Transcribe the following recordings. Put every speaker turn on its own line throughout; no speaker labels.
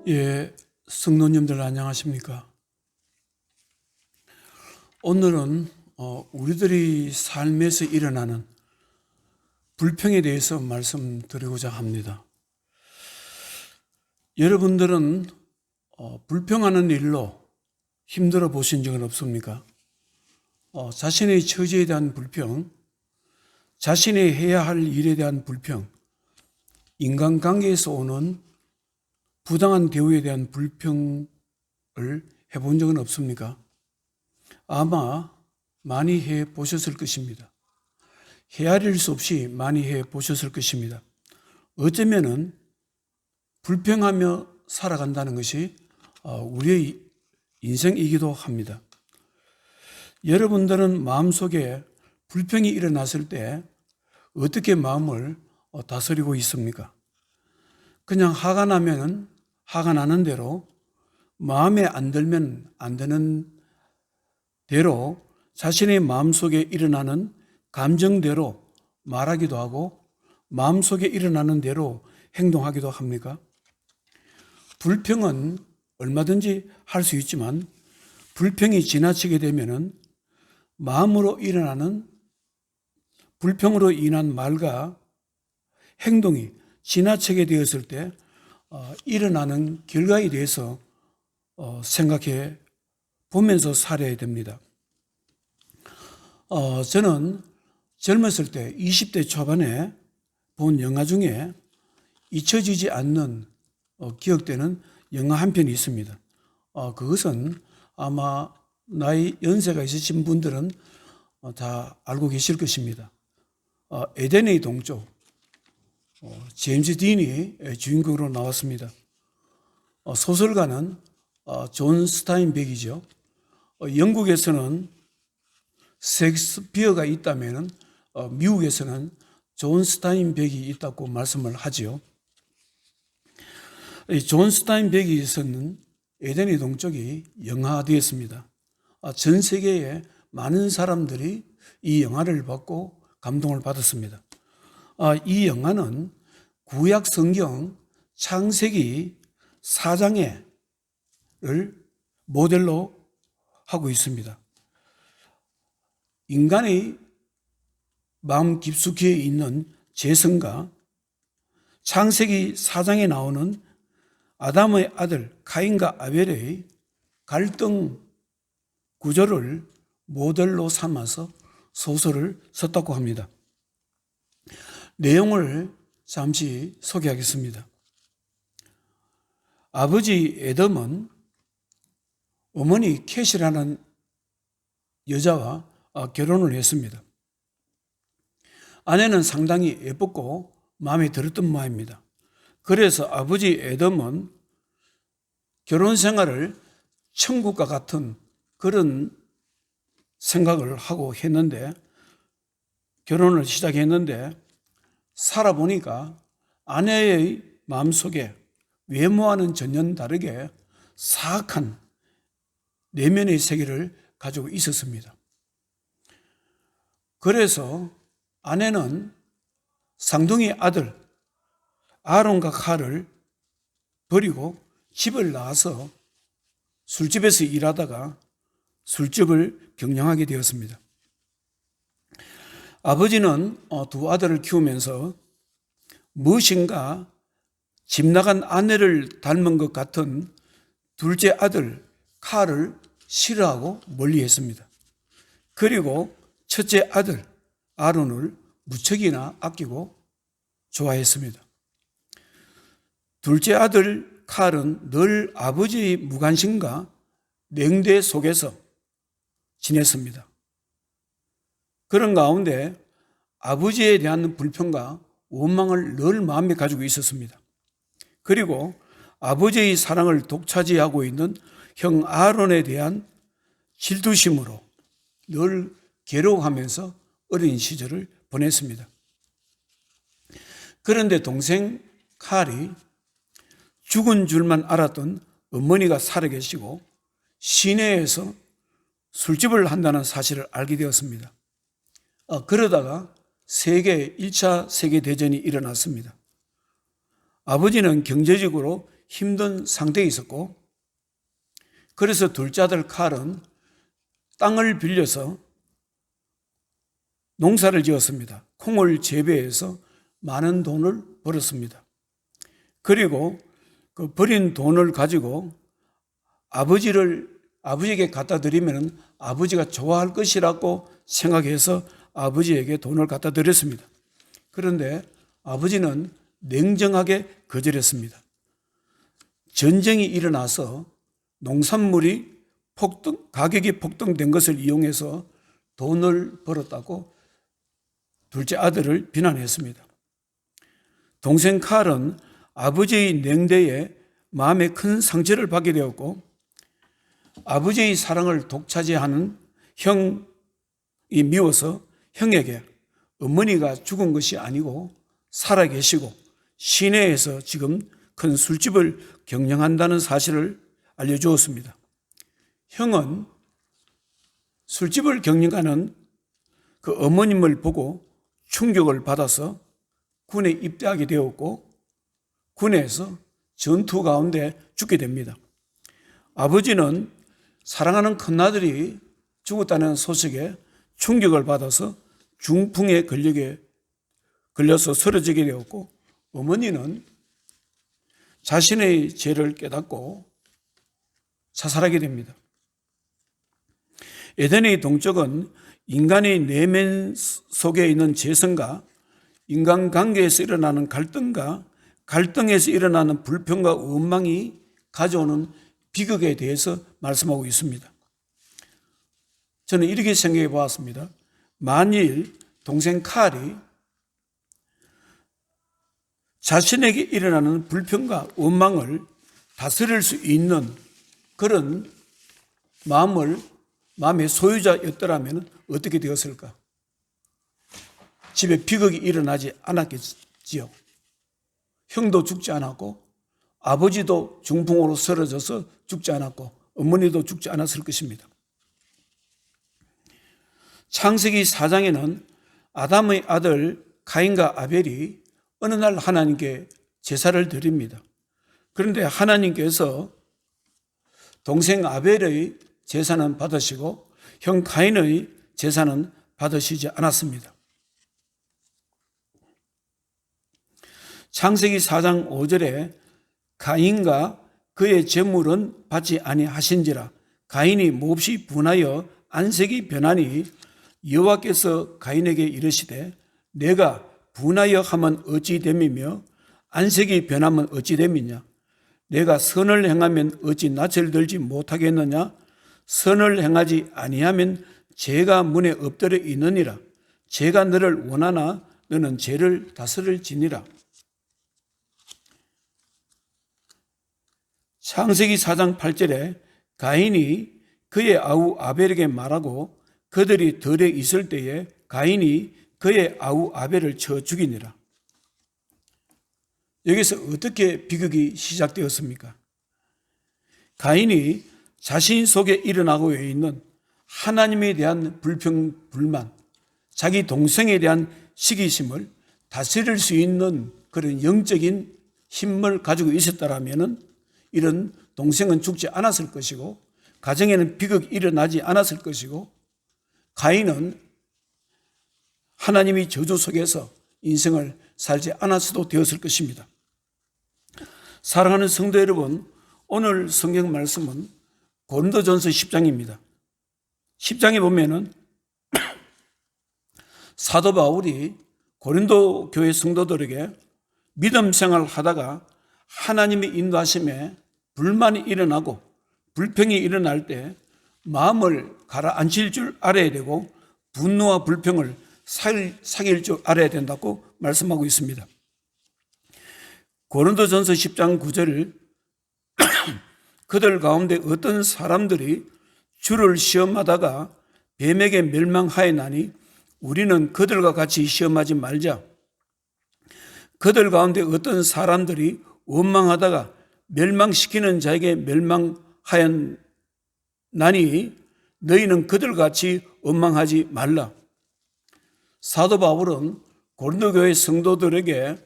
예, 성도님들 안녕하십니까? 오늘은 우리들이 삶에서 일어나는 불평에 대해서 말씀드리고자 합니다. 여러분들은 불평하는 일로 힘들어 보신 적은 없습니까? 자신의 처지에 대한 불평, 자신이 해야 할 일에 대한 불평, 인간관계에서 오는 부당한 대우에 대한 불평을 해본 적은 없습니까? 아마 많이 해 보셨을 것입니다. 헤아릴 수 없이 많이 해 보셨을 것입니다. 어쩌면은 불평하며 살아간다는 것이 우리의 인생이기도 합니다. 여러분들은 마음속에 불평이 일어났을 때 어떻게 마음을 다스리고 있습니까? 그냥 화가 나면은 화가 나는 대로, 마음에 안 들면 안 드는 대로 자신의 마음속에 일어나는 감정대로 말하기도 하고 마음속에 일어나는 대로 행동하기도 합니까? 불평은 얼마든지 할 수 있지만 불평이 지나치게 되면은 마음으로 일어나는 불평으로 인한 말과 행동이 지나치게 되었을 때 일어나는 결과에 대해서 생각해 보면서 살아야 됩니다. 저는 젊었을 때 20대 초반에 본 영화 중에 잊혀지지 않는 기억되는 영화 한 편이 있습니다. 그것은 아마 나이 연세가 있으신 분들은 다 알고 계실 것입니다. 에덴의 동쪽, 제임스 딘이 주인공으로 나왔습니다. 소설가는 존 스타인백이죠. 영국에서는 셰익스피어가 있다면 미국에서는 존 스타인백이 있다고 말씀을 하지요. 존 스타인백에서는 에덴의 동쪽이 영화되었습니다. 전 세계의 많은 사람들이 이 영화를 받고 감동을 받았습니다. 이 영화는 구약 성경 창세기 4장을 모델로 하고 있습니다. 인간의 마음 깊숙이에 있는 죄성과 창세기 4장에 나오는 아담의 아들 가인과 아벨의 갈등 구조를 모델로 삼아서 소설을 썼다고 합니다. 내용을 잠시 소개하겠습니다. 아버지 에덤은 어머니 캣이라는 여자와 결혼을 했습니다. 아내는 상당히 예뻤고 마음에 들었던 모양입니다. 그래서 아버지 에덤은 결혼 생활을 천국과 같은 그런 생각을 하고 했는데, 결혼을 시작했는데 살아보니까 아내의 마음속에 외모와는 전혀 다르게 사악한 내면의 세계를 가지고 있었습니다. 그래서 아내는 쌍둥이 아들 아론과 칼을 버리고 집을 나와서 술집에서 일하다가 술집을 경영하게 되었습니다. 아버지는 두 아들을 키우면서 무엇인가 집 나간 아내를 닮은 것 같은 둘째 아들 칼을 싫어하고 멀리했습니다. 그리고 첫째 아들 아론을 무척이나 아끼고 좋아했습니다. 둘째 아들 칼은 늘 아버지의 무관심과 냉대 속에서 지냈습니다. 그런 가운데 아버지에 대한 불평과 원망을 늘 마음에 가지고 있었습니다. 그리고 아버지의 사랑을 독차지하고 있는 형 아론에 대한 질투심으로 늘 괴로워하면서 어린 시절을 보냈습니다. 그런데 동생 칼이 죽은 줄만 알았던 어머니가 살아계시고 시내에서 술집을 한다는 사실을 알게 되었습니다. 그러다가 1차 세계대전이 일어났습니다. 아버지는 경제적으로 힘든 상태에 있었고, 그래서 둘째 아들 칼은 땅을 빌려서 농사를 지었습니다. 콩을 재배해서 많은 돈을 벌었습니다. 그리고 그 벌인 돈을 가지고 아버지에게 갖다 드리면 아버지가 좋아할 것이라고 생각해서 아버지에게 돈을 갖다 드렸습니다. 그런데 아버지는 냉정하게 거절했습니다. 전쟁이 일어나서 농산물이 가격이 폭등된 것을 이용해서 돈을 벌었다고 둘째 아들을 비난했습니다. 동생 칼은 아버지의 냉대에 마음에 큰 상처를 받게 되었고, 아버지의 사랑을 독차지하는 형이 미워서 형에게 어머니가 죽은 것이 아니고 살아계시고 시내에서 지금 큰 술집을 경영한다는 사실을 알려주었습니다. 형은 술집을 경영하는 그 어머님을 보고 충격을 받아서 군에 입대하게 되었고, 군에서 전투 가운데 죽게 됩니다. 아버지는 사랑하는 큰아들이 죽었다는 소식에 충격을 받아서 중풍에 걸려서 쓰러지게 되었고, 어머니는 자신의 죄를 깨닫고 자살하게 됩니다. 에덴의 동쪽은 인간의 내면 속에 있는 죄성과 인간관계에서 일어나는 갈등과 갈등에서 일어나는 불평과 원망이 가져오는 비극에 대해서 말씀하고 있습니다. 저는 이렇게 생각해 보았습니다. 만일 동생 칼이 자신에게 일어나는 불평과 원망을 다스릴 수 있는 그런 마음의 소유자였더라면 어떻게 되었을까? 집에 비극이 일어나지 않았겠지요. 형도 죽지 않았고, 아버지도 중풍으로 쓰러져서 죽지 않았고, 어머니도 죽지 않았을 것입니다. 창세기 4장에는 아담의 아들 가인과 아벨이 어느 날 하나님께 제사를 드립니다. 그런데 하나님께서 동생 아벨의 제사는 받으시고 형 가인의 제사는 받으시지 않았습니다. 창세기 4장 5절에 가인과 그의 재물은 받지 아니하신지라 가인이 몹시 분하여 안색이 변하니 여호와께서 가인에게 이르시되 내가 분하여 하면 어찌 됨이며 안색이 변하면 어찌 됨이냐 내가 선을 행하면 어찌 낯을 들지 못하겠느냐 선을 행하지 아니하면 죄가 문에 엎드려 있느니라 죄가 너를 원하나 너는 죄를 다스릴지니라. 창세기 4장 8절에 가인이 그의 아우 아벨에게 말하고 그들이 들에 있을 때에 가인이 그의 아우 아벨을 쳐 죽이니라. 여기서 어떻게 비극이 시작되었습니까? 가인이 자신 속에 일어나고 있는 하나님에 대한 불평, 불만, 자기 동생에 대한 시기심을 다스릴 수 있는 그런 영적인 힘을 가지고 있었다면 이런 동생은 죽지 않았을 것이고 가정에는 비극이 일어나지 않았을 것이고 가인은 하나님의 저주 속에서 인생을 살지 않았어도 되었을 것입니다. 사랑하는 성도 여러분, 오늘 성경 말씀은 고린도전서 10장입니다. 10장에 보면은 사도 바울이 고린도 교회 성도들에게 믿음 생활을 하다가 하나님의 인도하심에 불만이 일어나고 불평이 일어날 때 마음을 가라앉힐 줄 알아야 되고 분노와 불평을 사귈 줄 알아야 된다고 말씀하고 있습니다. 고린도전서 10장 9절을 그들 가운데 어떤 사람들이 주를 시험하다가 뱀에게 멸망하였나니 우리는 그들과 같이 시험하지 말자. 그들 가운데 어떤 사람들이 원망하다가 멸망시키는 자에게 멸망하였나니 너희는 그들같이 원망하지 말라. 사도 바울은 고린도 교회 성도들에게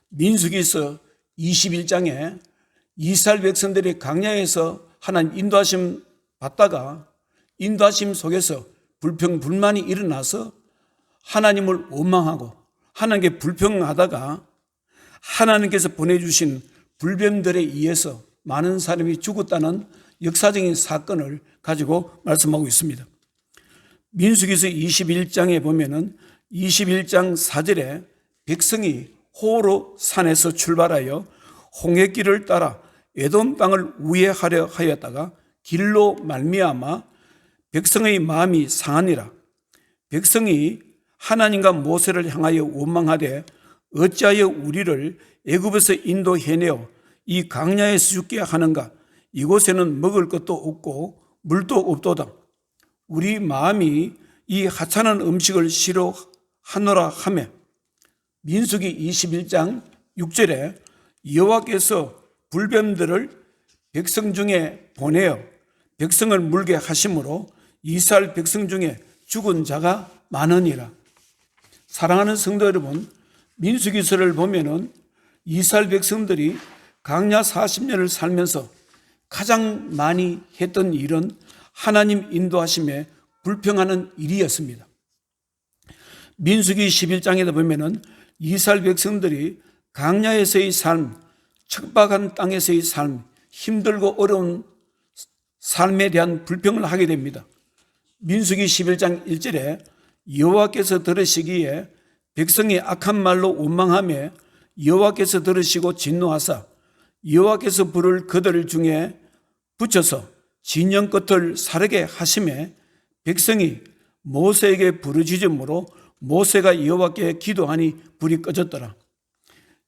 민수기서 21장에 이스라엘 백성들이 광야에서 하나님 인도하심 받다가 인도하심 속에서 불평 불만이 일어나서 하나님을 원망하고 하나님께 불평하다가 하나님께서 보내주신 불뱀들에 의해서 많은 사람이 죽었다는 역사적인 사건을 가지고 말씀하고 있습니다. 민수기서 21장에 보면은 21장 4절에 백성이 호로 산에서 출발하여 홍해길을 따라 에돔 땅을 우회하려 하였다가 길로 말미암아 백성의 마음이 상하니라. 백성이 하나님과 모세를 향하여 원망하되 어찌하여 우리를 애굽에서 인도해내어 이 광야에서 죽게 하는가? 이곳에는 먹을 것도 없고 물도 없도다. 우리 마음이 이 하찮은 음식을 싫어하노라 하며 민수기 21장 6절에 여호와께서 불뱀들을 백성 중에 보내어 백성을 물게 하심으로 이스라엘 백성 중에 죽은 자가 많으니라. 사랑하는 성도 여러분, 민수기서를 보면은 이스라엘 백성들이 광야 40년을 살면서 가장 많이 했던 일은 하나님 인도하심에 불평하는 일이었습니다. 민수기 11장에도 보면은 이스라엘 백성들이 광야에서의 삶, 척박한 땅에서의 삶, 힘들고 어려운 삶에 대한 불평을 하게 됩니다. 민수기 11장 1절에 여호와께서 들으시기에 백성이 악한 말로 원망하며 여호와께서 들으시고 진노하사 여호와께서 불을 그들 중에 붙여서 진영 끝을 사르게 하심에 백성이 모세에게 부르짖음으로 모세가 여호와께 기도하니 불이 꺼졌더라.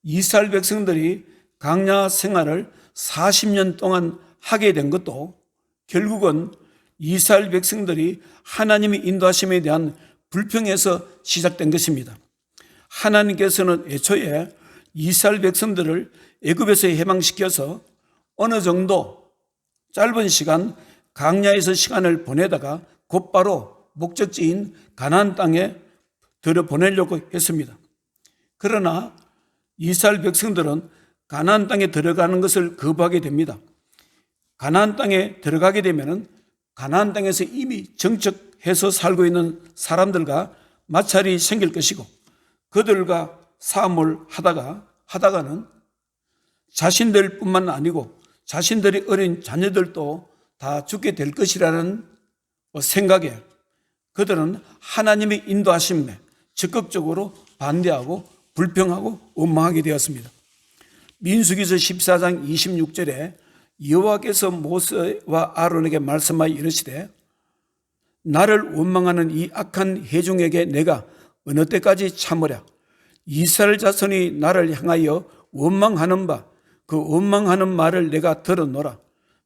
이스라엘 백성들이 광야 생활을 40년 동안 하게 된 것도 결국은 이스라엘 백성들이 하나님의 인도하심에 대한 불평에서 시작된 것입니다. 하나님께서는 애초에 이스라엘 백성들을 애굽에서 해방시켜서 어느 정도 짧은 시간 광야에서 시간을 보내다가 곧바로 목적지인 가나안 땅에 들여보내려고 했습니다. 그러나 이스라엘 백성들은 가나안 땅에 들어가는 것을 거부하게 됩니다. 가나안 땅에 들어가게 되면 가나안 땅에서 이미 정착해서 살고 있는 사람들과 마찰이 생길 것이고 그들과 싸움을 하다가는 자신들뿐만 아니고 자신들의 어린 자녀들도 다 죽게 될 것이라는 생각에 그들은 하나님의 인도하심에 적극적으로 반대하고 불평하고 원망하게 되었습니다. 민수기서 14장 26절에 여호와께서 모세와 아론에게 말씀하여 이르시되 나를 원망하는 이 악한 회중에게 내가 어느 때까지 참으랴. 이스라엘 자손이 나를 향하여 원망하는 바 그 원망하는 말을 내가 들었노라.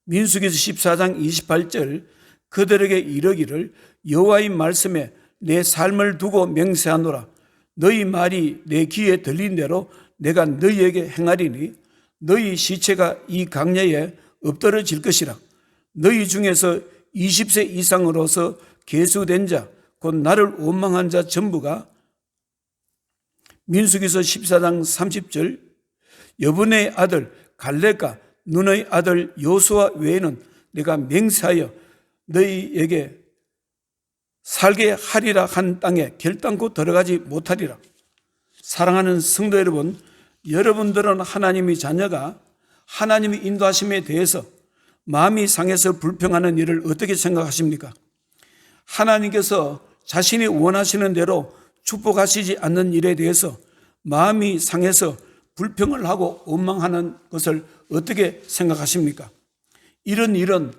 민수기서 14장 28절 그들에게 이르기를 여호와의 말씀에 내 삶을 두고 맹세하노라. 너희 말이 내 귀에 들린 대로 내가 너희에게 행하리니 너희 시체가 이 광야에 엎드러질 것이라. 너희 중에서 20세 이상으로서 계수된 자 곧 나를 원망한 자 전부가 민수기서 14장 30절 여분의 아들 갈렙과 눈의 아들 여호수아 외에는 내가 맹세하여 너희에게 살게 하리라 한 땅에 결단코 들어가지 못하리라. 사랑하는 성도 여러분, 여러분들은 하나님의 자녀가 하나님의 인도하심에 대해서 마음이 상해서 불평하는 일을 어떻게 생각하십니까? 하나님께서 자신이 원하시는 대로 축복하시지 않는 일에 대해서 마음이 상해서 불평을 하고 원망하는 것을 어떻게 생각하십니까? 이런 일은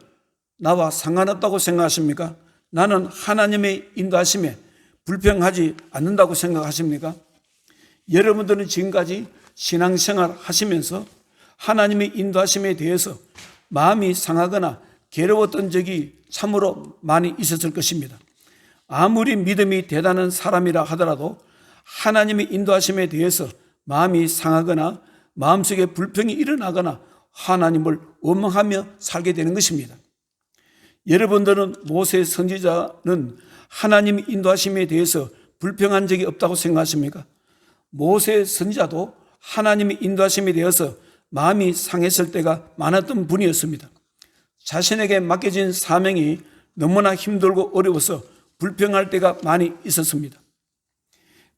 나와 상관없다고 생각하십니까? 나는 하나님의 인도하심에 불평하지 않는다고 생각하십니까? 여러분들은 지금까지 신앙생활 하시면서 하나님의 인도하심에 대해서 마음이 상하거나 괴로웠던 적이 참으로 많이 있었을 것입니다. 아무리 믿음이 대단한 사람이라 하더라도 하나님의 인도하심에 대해서 마음이 상하거나 마음속에 불평이 일어나거나 하나님을 원망하며 살게 되는 것입니다. 여러분들은 모세 선지자는 하나님의 인도하심에 대해서 불평한 적이 없다고 생각하십니까? 모세 선지자도 하나님의 인도하심에 대해서 마음이 상했을 때가 많았던 분이었습니다. 자신에게 맡겨진 사명이 너무나 힘들고 어려워서 불평할 때가 많이 있었습니다.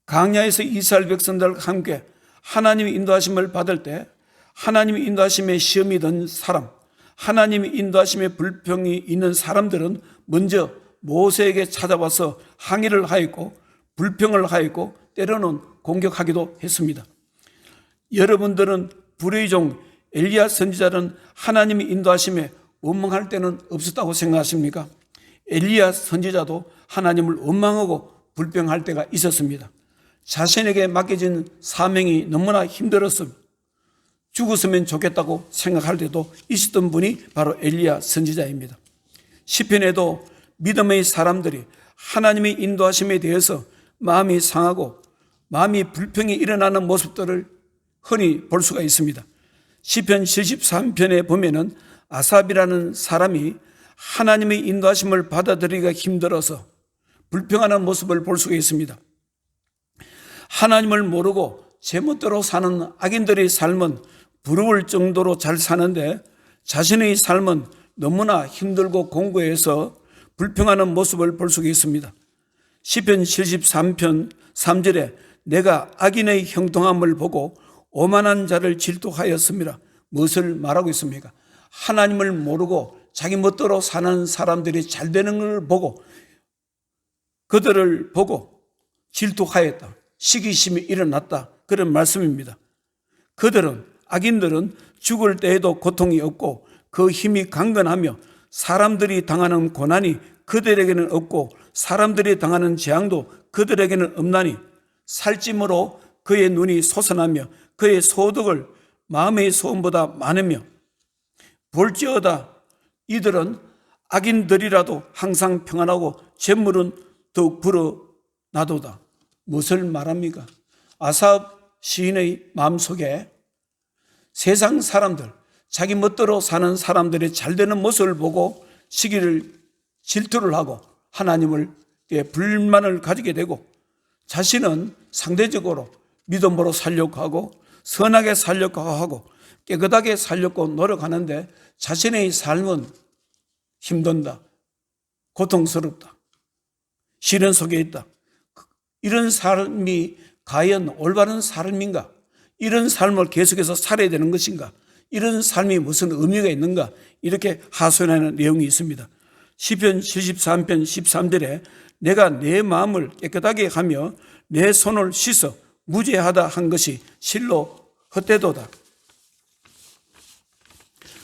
광야에서 이스라엘 백성들과 함께 하나님의 인도하심을 받을 때 하나님의 인도하심에 시험이 든 사람, 하나님의 인도하심에 불평이 있는 사람들은 먼저 모세에게 찾아와서 항의를 하였고 불평을 하였고 때로는 공격하기도 했습니다. 여러분들은 불의 종 엘리야 선지자는 하나님의 인도하심에 원망할 때는 없었다고 생각하십니까? 엘리야 선지자도 하나님을 원망하고 불평할 때가 있었습니다. 자신에게 맡겨진 사명이 너무나 힘들었으며 죽었으면 좋겠다고 생각할 때도 있었던 분이 바로 엘리야 선지자입니다. 시편에도 믿음의 사람들이 하나님의 인도하심에 대해서 마음이 상하고 마음이 불평이 일어나는 모습들을 흔히 볼 수가 있습니다. 시편 73편에 보면은 아삽이라는 사람이 하나님의 인도하심을 받아들이기가 힘들어서 불평하는 모습을 볼 수가 있습니다. 하나님을 모르고 제멋대로 사는 악인들의 삶은 부러울 정도로 잘 사는데 자신의 삶은 너무나 힘들고 공고해서 불평하는 모습을 볼 수가 있습니다. 시편 73편 3절에 내가 악인의 형통함을 보고 오만한 자를 질투하였습니다. 무엇을 말하고 있습니까? 하나님을 모르고 자기 멋대로 사는 사람들이 잘 되는 걸 보고 그들을 보고 질투하였다. 시기심이 일어났다. 그런 말씀입니다. 그들은 악인들은 죽을 때에도 고통이 없고 그 힘이 강건하며 사람들이 당하는 고난이 그들에게는 없고 사람들이 당하는 재앙도 그들에게는 없나니 살찜으로 그의 눈이 솟아나며 그의 소득을 마음의 소원보다 많으며 볼지어다 이들은 악인들이라도 항상 평안하고 재물은 더욱 불어나도다. 무엇을 말합니까? 아삽 시인의 마음속에 세상 사람들, 자기 멋대로 사는 사람들이 잘 되는 모습을 보고 시기를 질투를 하고 하나님을 불만을 가지게 되고 자신은 상대적으로 믿음으로 살려고 하고 선하게 살려고 하고 깨끗하게 살려고 노력하는데 자신의 삶은 힘든다, 고통스럽다, 시련 속에 있다. 이런 삶이 과연 올바른 삶인가? 이런 삶을 계속해서 살아야 되는 것인가? 이런 삶이 무슨 의미가 있는가? 이렇게 하소연하는 내용이 있습니다. 시편 73편 13절에 내가 내 마음을 깨끗하게 하며 내 손을 씻어 무죄하다 한 것이 실로 헛되도다.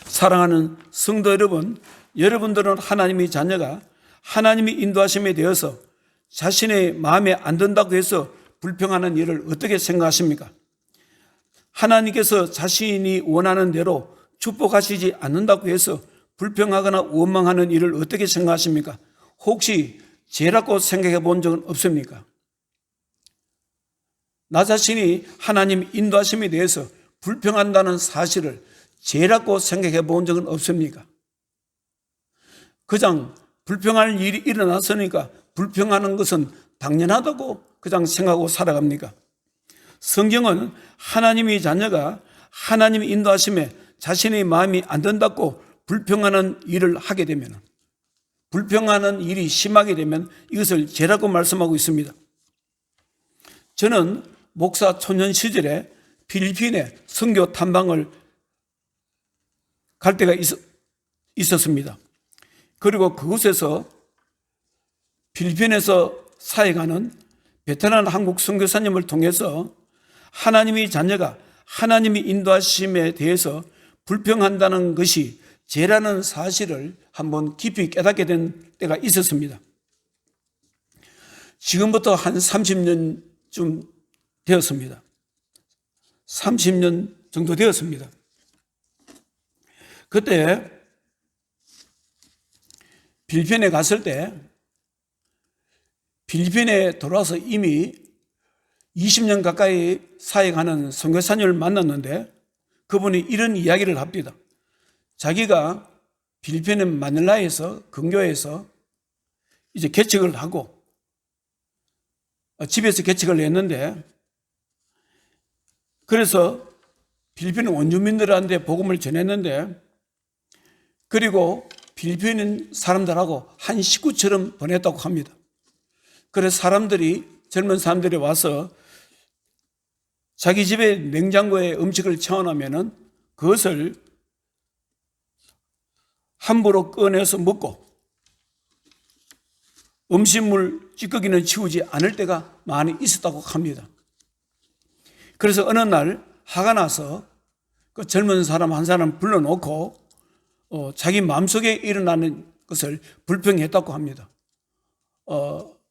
사랑하는 성도 여러분, 여러분들은 하나님의 자녀가 하나님의 인도하심에 대해서 자신의 마음에 안 든다고 해서 불평하는 일을 어떻게 생각하십니까? 하나님께서 자신이 원하는 대로 축복하시지 않는다고 해서 불평하거나 원망하는 일을 어떻게 생각하십니까? 혹시 죄라고 생각해 본 적은 없습니까? 나 자신이 하나님 인도하심에 대해서 불평한다는 사실을 죄라고 생각해 본 적은 없습니까? 그냥 불평할 일이 일어났으니까 불평하는 것은 당연하다고 그냥 생각하고 살아갑니까? 성경은 하나님의 자녀가 하나님의 인도하심에 자신의 마음이 안 든다고 불평하는 일을 하게 되면, 불평하는 일이 심하게 되면 이것을 죄라고 말씀하고 있습니다. 저는 목사 초년 시절에 필리핀에 선교 탐방을 갈 때가 있었습니다. 그리고 그곳에서 필리핀에서 사역하는 베테랑 한국 선교사님을 통해서 하나님의 자녀가 하나님의 인도하심에 대해서 불평한다는 것이 죄라는 사실을 한번 깊이 깨닫게 된 때가 있었습니다. 지금부터 한 30년쯤 되었습니다. 30년 정도 되었습니다. 그때 필리핀에 갔을 때 필리핀에 돌아와서 이미 20년 가까이 사역하는 선교사님을 만났는데 그분이 이런 이야기를 합니다. 자기가 필리핀의 마닐라에서 근교에서 이제 개척을 하고 집에서 개척을 했는데 그래서 필리핀 원주민들한테 복음을 전했는데, 그리고 필리핀 사람들하고 한 식구처럼 보냈다고 합니다. 그래서 젊은 사람들이 와서 자기 집에 냉장고에 음식을 채워놓으면 그것을 함부로 꺼내서 먹고 음식물 찌꺼기는 치우지 않을 때가 많이 있었다고 합니다. 그래서 어느 날 화가 나서 그 젊은 사람 한 사람 불러놓고 자기 마음속에 일어나는 것을 불평했다고 합니다.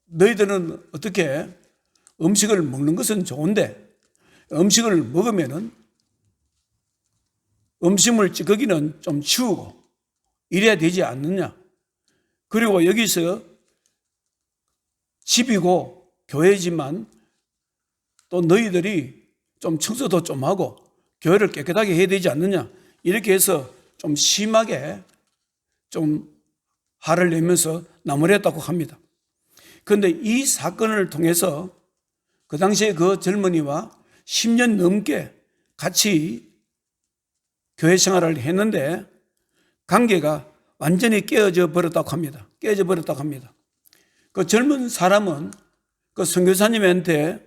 너희들은 어떻게 음식을 먹는 것은 좋은데 음식을 먹으면은 음식물 찌꺼기는 좀 치우고 이래야 되지 않느냐. 그리고 여기서 집이고 교회지만 또 너희들이 좀 청소도 좀 하고 교회를 깨끗하게 해야 되지 않느냐. 이렇게 해서 좀 심하게 좀 화를 내면서 나무랬다고 합니다. 그런데 이 사건을 통해서 그 당시에 그 젊은이와 10년 넘게 같이 교회 생활을 했는데 관계가 완전히 깨어져 버렸다고 합니다. 그 젊은 사람은 그 선교사님한테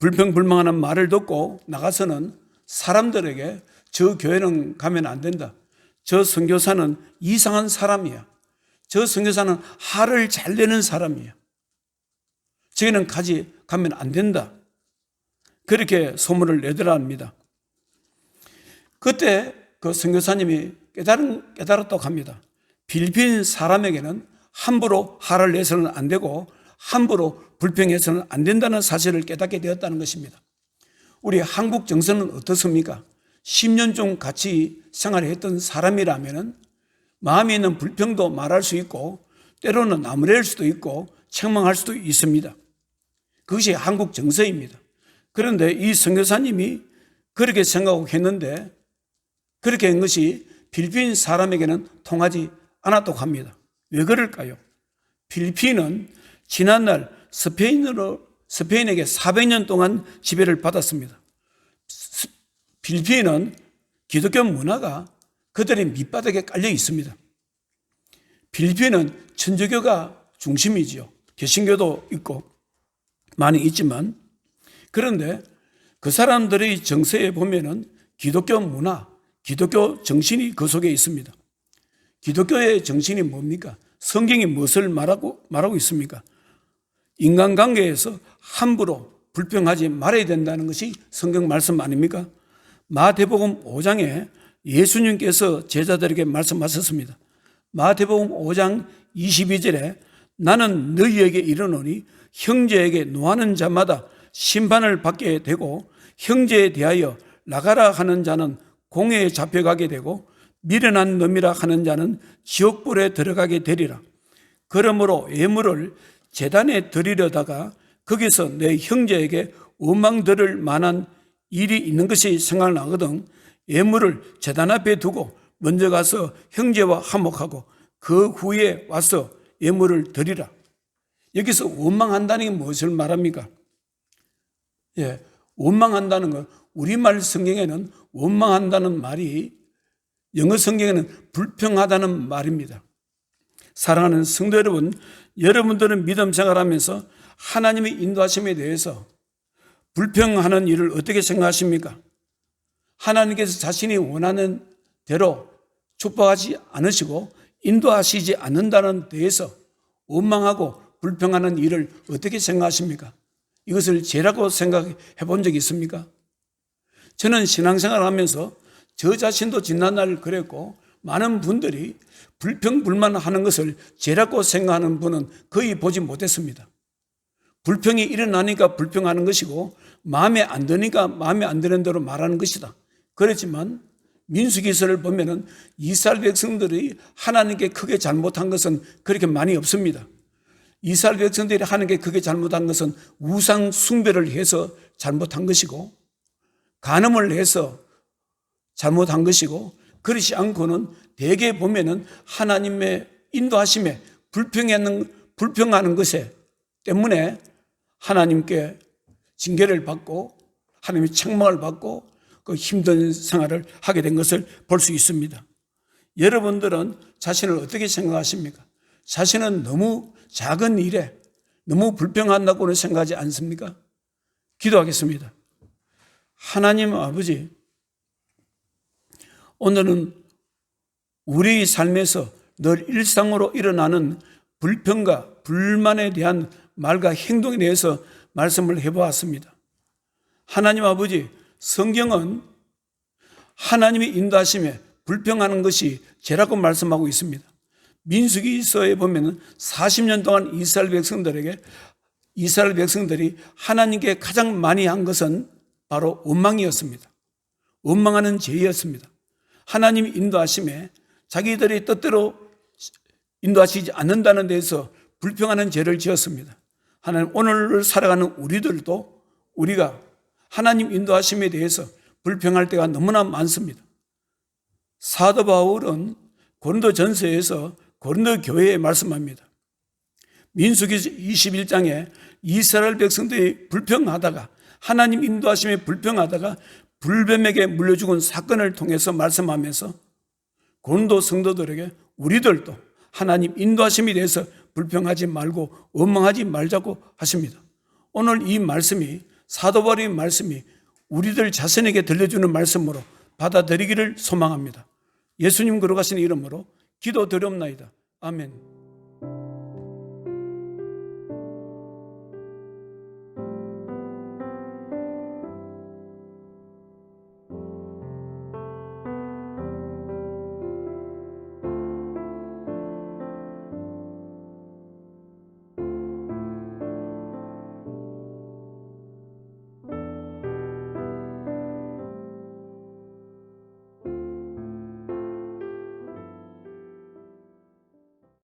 불평불만하는 말을 듣고 나가서는 사람들에게 저 교회는 가면 안 된다. 저 선교사는 이상한 사람이야. 저 선교사는 화를 잘 내는 사람이야. 저기는 가면 안 된다. 그렇게 소문을 내더라 합니다. 그때 그 선교사님이 깨달았다고 합니다. 필리핀 사람에게는 함부로 화를 내서는 안 되고 함부로 불평해서는 안 된다는 사실을 깨닫게 되었다는 것입니다. 우리 한국 정서는 어떻습니까? 10년 좀 같이 생활했던 사람이라면 마음에 있는 불평도 말할 수 있고 때로는 나무랄 수도 있고 책망할 수도 있습니다. 그것이 한국 정서입니다. 그런데 이 선교사님이 그렇게 생각하고 했는데 그렇게 한 것이 필리핀 사람에게는 통하지 않았다고 합니다. 왜 그럴까요? 필리핀은 지난날 스페인에게 400년 동안 지배를 받았습니다. 필리핀은 기독교 문화가 그들의 밑바닥에 깔려 있습니다. 필리핀은 천주교가 중심이지요. 개신교도 있고 많이 있지만, 그런데 그 사람들의 정서에 보면은 기독교 문화, 기독교 정신이 그 속에 있습니다. 기독교의 정신이 뭡니까? 성경이 무엇을 말하고 있습니까? 인간관계에서 함부로 불평하지 말아야 된다는 것이 성경 말씀 아닙니까? 마태복음 5장에 예수님께서 제자들에게 말씀하셨습니다. 마태복음 5장 22절에 나는 너희에게 이르노니 형제에게 노하는 자마다 심판을 받게 되고 형제에 대하여 나가라 하는 자는 공회에 잡혀가게 되고 미련한 놈이라 하는 자는 지옥불에 들어가게 되리라. 그러므로 예물을 제단에 드리려다가 거기서 내 형제에게 원망 들을 만한 일이 있는 것이 생각나거든 예물을 제단 앞에 두고 먼저 가서 형제와 화목하고 그 후에 와서 예물을 드리라. 여기서 원망한다는 게 무엇을 말합니까? 원망한다는 건 우리말 성경에는 원망한다는 말이 영어 성경에는 불평하다는 말입니다. 사랑하는 성도 여러분, 여러분들은 믿음 생활하면서 하나님의 인도하심에 대해서 불평하는 일을 어떻게 생각하십니까? 하나님께서 자신이 원하는 대로 축복하지 않으시고 인도하시지 않는다는 데에서 원망하고 불평하는 일을 어떻게 생각하십니까? 이것을 죄라고 생각해 본 적이 있습니까? 저는 신앙생활을 하면서 저 자신도 지난날 그랬고 많은 분들이 불평불만하는 것을 죄라고 생각하는 분은 거의 보지 못했습니다. 불평이 일어나니까 불평하는 것이고 마음에 안 드니까 마음에 안 드는 대로 말하는 것이다. 그렇지만 민수기서를 보면은 이스라엘 백성들이 하나님께 크게 잘못한 것은 그렇게 많이 없습니다. 이스라엘 백성들이 하나님께 크게 잘못한 것은 우상 숭배를 해서 잘못한 것이고 간음을 해서 잘못한 것이고 그렇지 않고는 대개 보면은 하나님의 인도하심에 불평하는 것에 때문에 하나님께 징계를 받고 하나님의 책망을 받고 그 힘든 생활을 하게 된 것을 볼 수 있습니다. 여러분들은 자신을 어떻게 생각하십니까? 자신은 너무 작은 일에 너무 불평한다고는 생각하지 않습니까? 기도하겠습니다. 하나님 아버지, 오늘은 우리의 삶에서 늘 일상으로 일어나는 불평과 불만에 대한 말과 행동에 대해서 말씀을 해보았습니다. 하나님 아버지, 성경은 하나님의 인도하심에 불평하는 것이 죄라고 말씀하고 있습니다. 민수기서에 보면 40년 동안 이스라엘 백성들이 하나님께 가장 많이 한 것은 바로 원망이었습니다. 원망하는 죄였습니다. 하나님이 인도하심에 자기들의 뜻대로 인도하시지 않는다는 데서 불평하는 죄를 지었습니다. 하나님, 오늘 살아가는 우리들도 우리가 하나님 인도하심에 대해서 불평할 때가 너무나 많습니다. 사도 바울은 고린도전서에서 고린도 교회에 말씀합니다. 민수기 21장에 이스라엘 백성들이 불평하다가 하나님 인도하심에 불평하다가 불뱀에게 물려 죽은 사건을 통해서 말씀하면서 고린도 성도들에게 우리들도 하나님 인도하심에 대해서 불평하지 말고 원망하지 말자고 하십니다. 오늘 이 말씀이, 사도 바울의 말씀이 우리들 자신에게 들려주는 말씀으로 받아들이기를 소망합니다. 예수님 걸어가신 이름으로 기도드리옵나이다. 아멘.